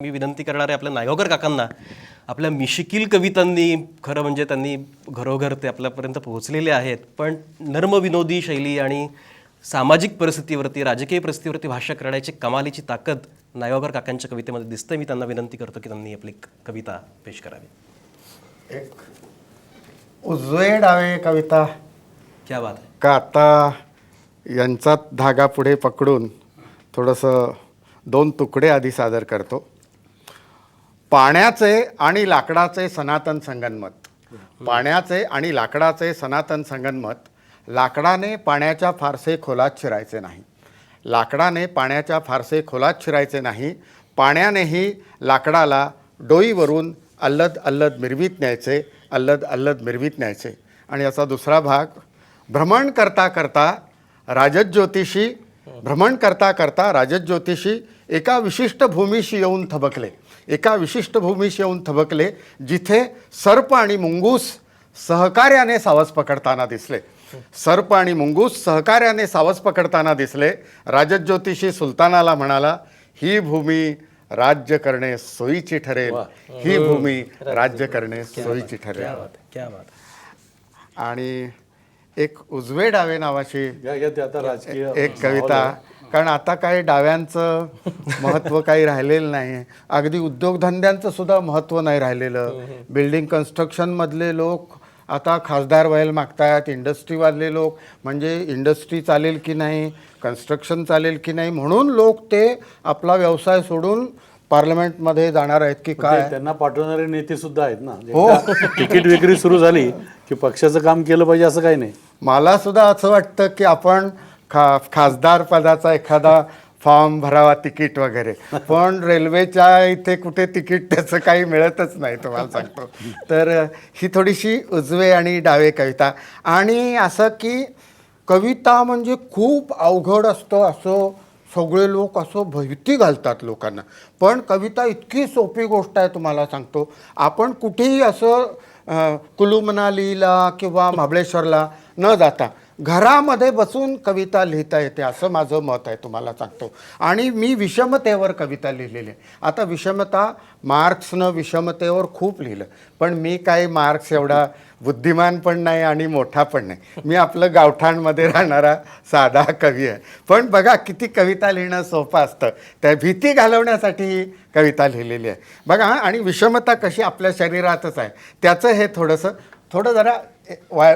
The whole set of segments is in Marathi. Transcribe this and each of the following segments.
मी विनंती करणार आहे आपल्या नायगावकर काकांना, आपल्या मिशिकिल कवितांनी खरं म्हणजे त्यांनी घरोघर ते आपल्यापर्यंत पोहोचलेले आहेत, पण नर्मविनोदी शैली आणि सामाजिक परिस्थितीवरती, राजकीय परिस्थितीवरती भाष्य करण्याची कमालीची ताकद नायगावकर काकांच्या कवितेमध्ये दिसते. मी त्यांना विनंती करतो की त्यांनी आपली कविता पेश करावी. एक उजवे डावे कविता. क्या बात आहे. का आता यांचा धागा पुढे पकडून थोडंसं 2 तुकडे आधी सादर करतो. पाण्याचे आणि लाकडाचे सनातन संगनमत. पाण्याचे आणि लाकडाचे सनातन संगनमत. लाकडाने पाण्याच्या फारसे खोलात शिरायचे नाही. लाकडाने पाण्याच्या फारसे खोलात शिरायचे नाही. पाण्यानेही लाकडाला डोईवरून अल्लद अल्लद मिरवीत न्यायचे, अल्लद अल्लद मिरवीत न्यायचे. आणि याचा दुसरा भाग. भ्रमण करता करता राजज्योतिषी, भ्रमण करता करता राजज्योतिषी एका विशिष्ट भूमीशी येऊन थबकले. एका विशिष्ट भूमीशी येऊन थबकले जिथे सर्प आणि मुंगूस सहकार्याने सावज पकडताना दिसले. सर्प आणि मुंगूस सहकार्याने सावज पकडताना दिसले. राजज्योतिषी सुलतानाला म्हणाला, ही भूमी राज्य करणे सोयीची ठरेल. ही भूमी राज्य करणे सोयीची ठरेल. क्या बात. आणि एक उजवे डावे नावाची एक कविता. कारण आता काही डाव्यांचं महत्त्व काही राहिलेलं नाही. अगदी उद्योगधंद्यांचं सुद्धा महत्त्व नाही राहिलेलं. बिल्डिंग कन्स्ट्रक्शनमधले लोक आता खासदार व्हायला मागतात. इंडस्ट्रीवाले लोक म्हणजे इंडस्ट्री चालेल की नाही, कन्स्ट्रक्शन चालेल की नाही म्हणून लोक ते आपला व्यवसाय सोडून पार्लमेंटमध्ये जाणार आहेत की काय. त्यांना पाठवणारे नेते सुद्धा आहेत ना. हो, तिकीट विक्री सुरू झाली की पक्षाचं काम केलं पाहिजे असं काही नाही. मला सुद्धा असं वाटतं की आपण खासदार पदाचा एखादा फॉर्म भरावा, तिकीट वगैरे. पण रेल्वेच्या इथे कुठे तिकीट त्याचं काही मिळतच नाही तुम्हाला सांगतो. तर ही थोडीशी उजवे आणि डावे कविता. आणि असं की कविता म्हणजे खूप अवघड असतं असं सगळे लोक असं भीती घालतात लोकांना. पण कविता इतकी सोपी गोष्ट आहे तुम्हाला सांगतो. आपण कुठेही असं कुलू मनालीला किंवा महाबळेश्वरला न जाता घरामध्ये बसून कविता लिहिता येते असं माझं मत आहे तुम्हाला सांगतो. आणि मी विषमतेवर कविता लिहिलेली आहे. आता विषमता, मार्क्सनं विषमतेवर खूप लिहिलं, पण मी काही मार्क्स एवढा बुद्धिमान पण नाही आणि मोठा पण नाही. मी आपलं गावठाणमध्ये राहणारा साधा कवी आहे. पण बघा किती कविता लिहिणं सोपं असतं. त्या भीती घालवण्यासाठी ही कविता लिहिलेली आहे बघा. आणि विषमता कशी आपल्या शरीरातच आहे त्याचं हे थोडं जरा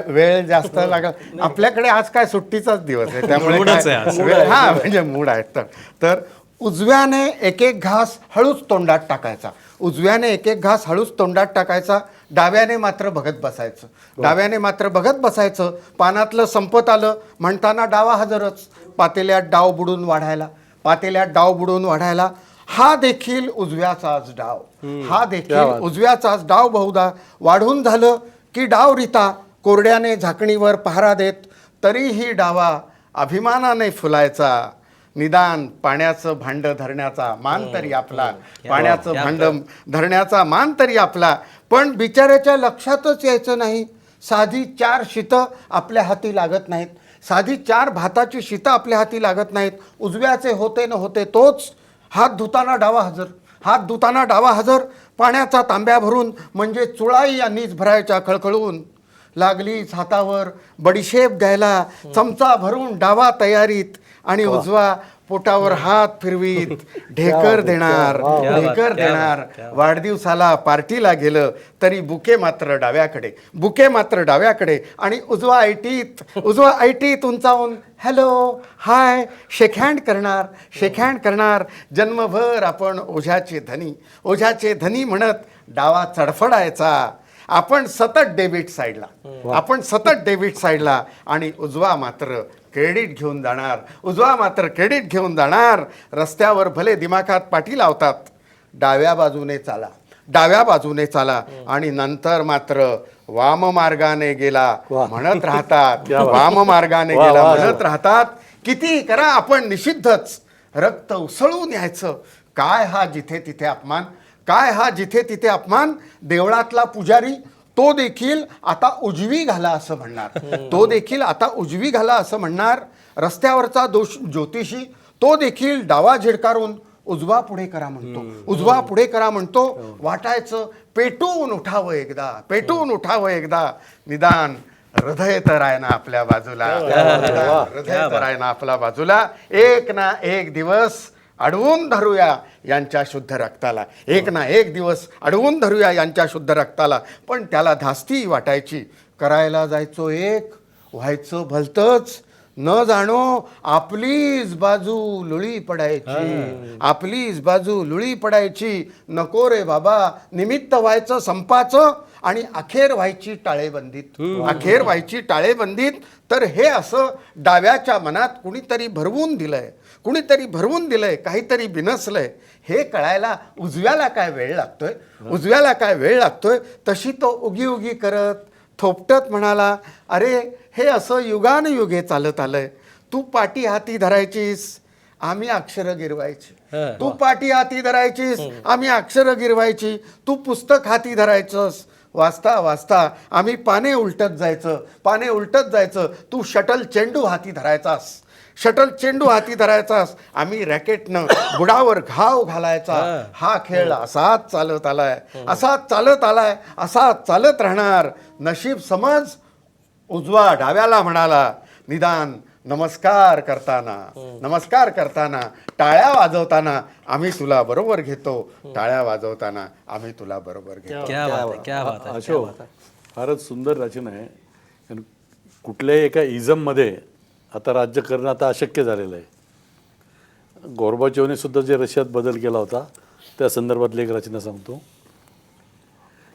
वेळ जास्त लागेल. आपल्याकडे आज काय सुट्टीचाच दिवस आहे त्यामुळे हां म्हणजे मूड आहे. तर उजव्याने एक एक घास हळूच तोंडात टाकायचा. उजव्याने एक एक घास हळूच तोंडात टाकायचा. डाव्याने मात्र बघत बसायचं. डाव्याने मात्र बघत बसायचं. पानातलं संपत आलं म्हणताना डावा हजरच. पातेल्यात डाव बुडून वाढायला, पातेल्यात डाव बुडून वाढायला. हा देखील उजव्याचाच डाव. हा देखील उजव्याचाच डाव. बहुधा वाढून झालं की डाव रिता कोरड्याने झाकणीवर पहारा देत. तरीही डावा अभिमानाने फुलायचा. निदान पाण्याचं भांड धरण्याचा मान तरी आपला. पाण्याचं भांड धरण्याचा मान तरी आपला. पण बिचाऱ्याच्या लक्षातच यायचं नाही. साधी 4 शीतं आपल्या हाती लागत नाहीत. साधी 4 भाताची शीतं आपल्या हाती लागत नाहीत. उजव्याचे होते न होते तोच. हात धुताना डावा हजर, हात धुताना डावा हजर. पाण्याचा तांब्या भरून म्हणजे चुळाई यांनीच भरायच्या खळखळून. लागलीच हातावर बडीशेप द्यायला. चमचा भरून डावा तयारीत आणि उजवा पोटावर हात फिरवीत. ढेकर देणार, ढेकर देणार. वाढदिवसाला पार्टीला गेलं तरी बुके मात्र डाव्याकडे, बुके मात्र डाव्याकडे. आणि उजवा ऐटीत उंचावून हॅलो हाय शेक हँड करणार, शेक हँड करणार. जन्मभर आपण ओझ्याचे धनी, ओझ्याचे धनी म्हणत डावा चडफडायचा. आपण सतत डेबिट साईडला, आपण सतत डेबिट साईडला. आणि उजवा मात्र क्रेडिट घेऊन जाणार, उजवा मात्र क्रेडिट घेऊन जाणार. रस्त्यावर भले दिमाखात पाठी लावतात. डाव्या बाजूने चाला, डाव्या बाजूने चाला. आणि नंतर मात्र वाम मार्गाने गेला म्हणत राहतात. वाम मार्गाने गेला म्हणत राहतात. किती करा आपण निषिद्धच. रक्त उसळून यायचं. काय हा जिथे तिथे अपमान, काय हा जिथे तिथे अपमान. देवळातला पुजारी तो देखील आता उजवी घाला असं म्हणणार, तो देखील आता उजवी घाला असं म्हणणार. रस्त्यावरचा ज्योतिषी तो देखील डावा झिडकारून उजवा पुढे करा म्हणतो, उजवा पुढे करा म्हणतो. वाटायचं पेटून उठावं एकदा, पेटून उठावं एकदा. निदान हृदय तर आहे ना आपल्या बाजूला, हृदय तर आहे ना आपल्या बाजूला. एक ना एक दिवस अडवून धरूया यांच्या शुद्ध रक्ताला, एक ना एक दिवस अडवून धरूया यांच्या शुद्ध रक्ताला. पण त्याला धास्ती वाटायची. करायला जायचो एक, व्हायचं भलतंच. न जाणो आपलीच बाजू लुळी पडायची, आपलीच बाजू लुळी पडायची. नको रे बाबा, निमित्त व्हायचं संपाचं आणि अखेर व्हायची टाळेबंदीत, अखेर व्हायची टाळेबंदीत. तर हे असं डाव्याच्या मनात कुणीतरी भरवून दिलंय, कुणीतरी भरवून दिलंय, काहीतरी बिनसलंय. हे कळायला उजव्याला काय वेळ लागतोय, उजव्याला काय वेळ लागतोय. तशी तो उगी उगी करत थोपटत म्हणाला, अरे हे असं युगानुयुगे चालत आलंय. तू पाटी हाती धरायचीस, आम्ही अक्षरं गिरवायची. तू पाटी हाती धरायचीस, आम्ही अक्षरं गिरवायची. तू पुस्तक हाती धरायचंस, वाचता वाचता आम्ही पाने उलटत जायचं, पाने उलटत जायचं. तू शटल चेंडू हाती धरायचास, शटल चेंडू हाती धरायचास. आम्ही रॅकेटनं बुडावर घाव घालायचा. हा खेळ असाच चालत आलाय, असाच चालत आलाय, असाच चालत राहणार. नशीब समज उजवा डाव्याला म्हणाला, निदान नमस्कार करताना, नमस्कार करताना, टाळ्या वाजवताना आम्ही तुला बरोबर घेतो, टाळ्या वाजवताना आम्ही तुला बरोबर घेतो. क्या बात आहे, क्या बात आहे. अशोक, फारच सुंदर रचना आहे. आणि कुठल्याही एका इझममध्ये आता राज्य करणं आता अशक्य झालेलं आहे. गोर्बाचोवने सुद्धा जे रशियात बदल केला होता त्या संदर्भातली एक रचना सांगतो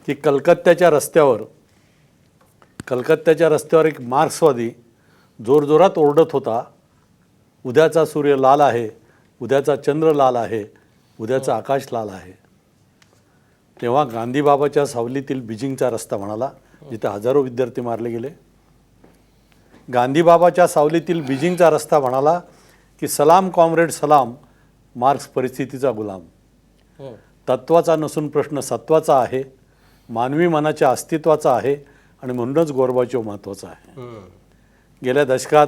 की कलकत्त्याच्या रस्त्यावर एक मार्क्सवादी जोरजोरात ओरडत होता, उद्याचा सूर्य लाल आहे, उद्याचा चंद्र लाल आहे, उद्याचं आकाश लाल आहे. तेव्हा गांधीबाबाच्या सावलीतील बीजिंगचा रस्ता म्हणाला, जिथे हजारो विद्यार्थी मारले गेले. गांधीबाबाच्या सावलीतील बीजिंगचा रस्ता म्हणाला की सलाम कॉम्रेड सलाम, मार्क्स परिस्थितीचा गुलाम. तत्वाचा नसून प्रश्न सत्वाचा आहे, मानवी मनाच्या अस्तित्वाचा आहे आणि म्हणूनच गोर्बाचोव महत्त्वाचा आहे. गेल्या दशकात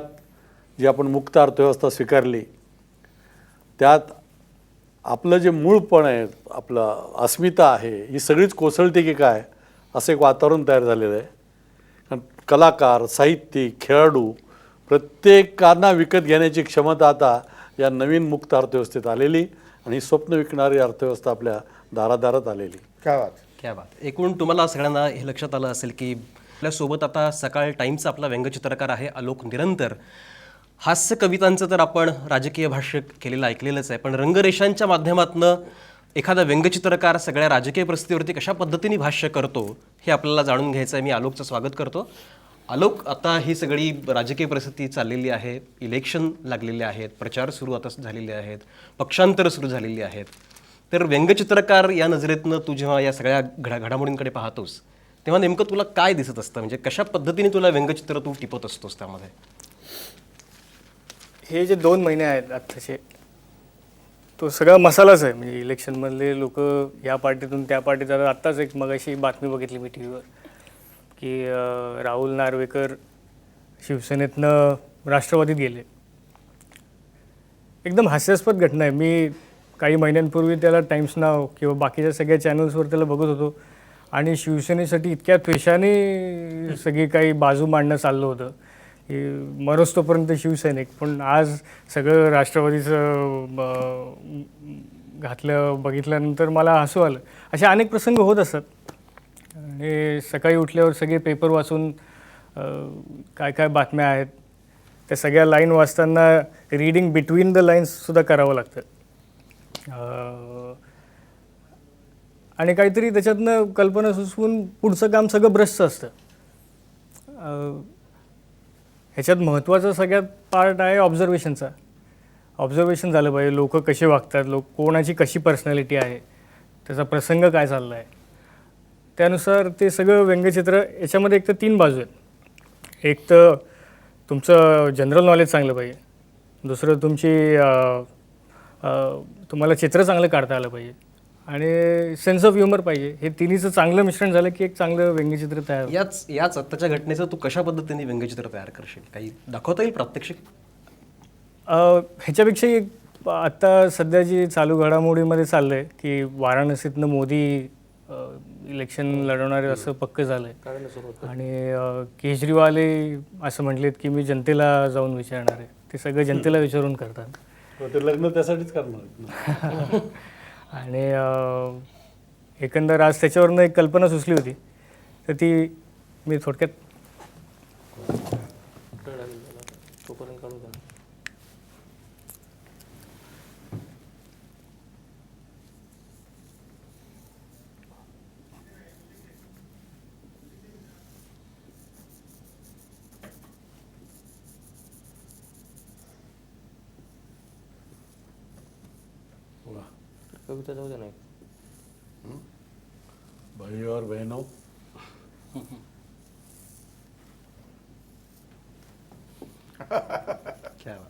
जी आपण मुक्त अर्थव्यवस्था स्वीकारली त्यात आपलं जे मूळपण आहे, आपलं अस्मिता आहे, ही सगळीच कोसळते की काय असं एक वातावरण तयार झालेलं आहे. कारण कलाकार, साहित्यिक, खेळाडू प्रत्येकांना विकत घेण्याची क्षमता आता या नवीन मुक्त अर्थव्यवस्थेत आलेली आणि ही स्वप्न विकणारी अर्थव्यवस्था आपल्या दारादारात आलेली. काय बात. क्या बात. एकूण तुम्हाला सगळ्यांना हे लक्षात आलं असेल की आपल्यासोबत आता सकाळ टाईमचा आपला व्यंगचित्रकार आहे आलोक निरंतर. हास्य कवितांचं तर आपण राजकीय भाष्य केलेलं ऐकलेलंच आहे, पण रंगरेषांच्या माध्यमातून एखादा व्यंगचित्रकार सगळ्या राजकीय परिस्थितीवरती कशा पद्धतीने भाष्य करतो हे आपल्याला जाणून घ्यायचं आहे. मी आलोकचं स्वागत करतो. आलोक, आता ही सगळी राजकीय परिस्थिती चाललेली आहे, इलेक्शन लागलेले आहेत, प्रचार सुरू आता झालेले आहेत, पक्षांतर सुरू झालेली आहेत. तर व्यंगचित्रकार या नजरेतनं तू जेव्हा या सगळ्या घडामोडींकडे पाहतोस तेव्हा नेमकं तुला काय दिसत असतं, म्हणजे कशा पद्धतीने तुला व्यंगचित्र तू टिपत असतोस त्यामध्ये? हे जे 2 महिने आहेत आत्ताचे, तो सगळा मसालाच आहे. म्हणजे इलेक्शनमधले लोक या पार्टीतून त्या पार्टीत जातात. आत्ताच एक मगाशी बातमी बघितली मी टी व्हीवर की राहुल नार्वेकर शिवसेनेतनं राष्ट्रवादीत गेले. एकदम हास्यास्पद घटना आहे. मी काही महिन्यांपूर्वी त्याला टाइम्स नाव किंवा बाकीच्या सगळ्या चॅनल्सवर त्याला बघत होतो आणि शिवसेनेसाठी इतक्या त्वेषाने सगळी काही बाजू मांडणं चाललं होतं की मरोस तोपर्यंत शिवसैनिक. पण आज सगळं राष्ट्रवादीचं बघितल्यानंतर मला हसू आलं. असे अनेक प्रसंग होत असतात. आणि सकाळी उठल्यावर सगळे पेपर वाचून काय काय बातम्या आहेत त्या सगळ्या लाईन वाचताना रीडिंग बिटवीन द लाईन्ससुद्धा करावं लागतं. आणि काहीतरी त्याच्यातनं कल्पना सुचवून पुढचं काम सगळं भ्रष्ट असतं. ह्याच्यात महत्त्वाचा सगळ्यात पार्ट आहे ऑब्झर्वेशनचा. ऑब्झर्वेशन झालं पाहिजे, लोक कसे वागतात, कोणाची कशी पर्सनॅलिटी आहे, त्याचा प्रसंग काय चालला आहे, त्यानुसार ते सगळं व्यंगचित्र. याच्यामध्ये एक तर 3 बाजू आहेत. एक तर तुमचं जनरल नॉलेज चांगलं पाहिजे, दुसरं तुम्हाला चित्र चांगलं काढता आलं पाहिजे आणि सेन्स ऑफ ह्युमर पाहिजे. हे तिन्हीचं चांगलं मिश्रण झालं की एक चांगलं व्यंगचित्र तयार होतं. याच आत्ताच्या घटनेचं तू कशा पद्धतीने व्यंगचित्र तयार करशील, काही दाखवता येईल प्रात्यक्षिक? ह्याच्यापेक्षाही आता सध्या जी चालू घडामोडीमध्ये चाललं आहे की वाराणसीतनं मोदी इलेक्शन लढवणारे असं पक्क झालं आहे आणि केजरीवाल असं म्हटलेत की मी जनतेला जाऊन विचारणार आहे. ते सगळं जनतेला विचारून करतात. ते लग्न त्यासाठीच करणार आहेत ना. आणि एकंदर आज त्याच्यावरनं एक कल्पना सुचली होती, तर ती मी थोडक्यात कविता जाऊ दे नाही. भाई और बहनों, क्या बात.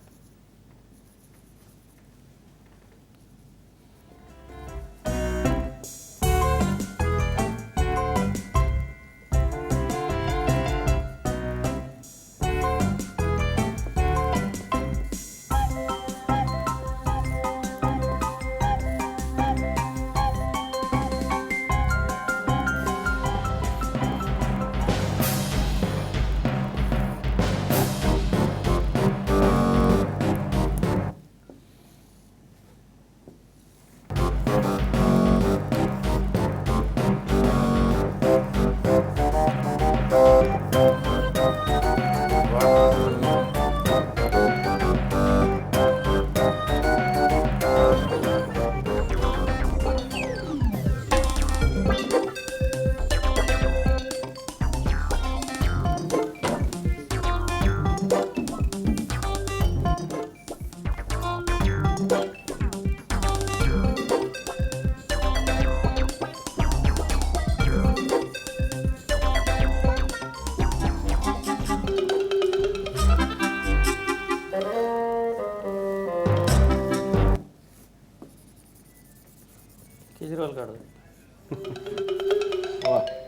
केजरीवाल काढतो. वाह.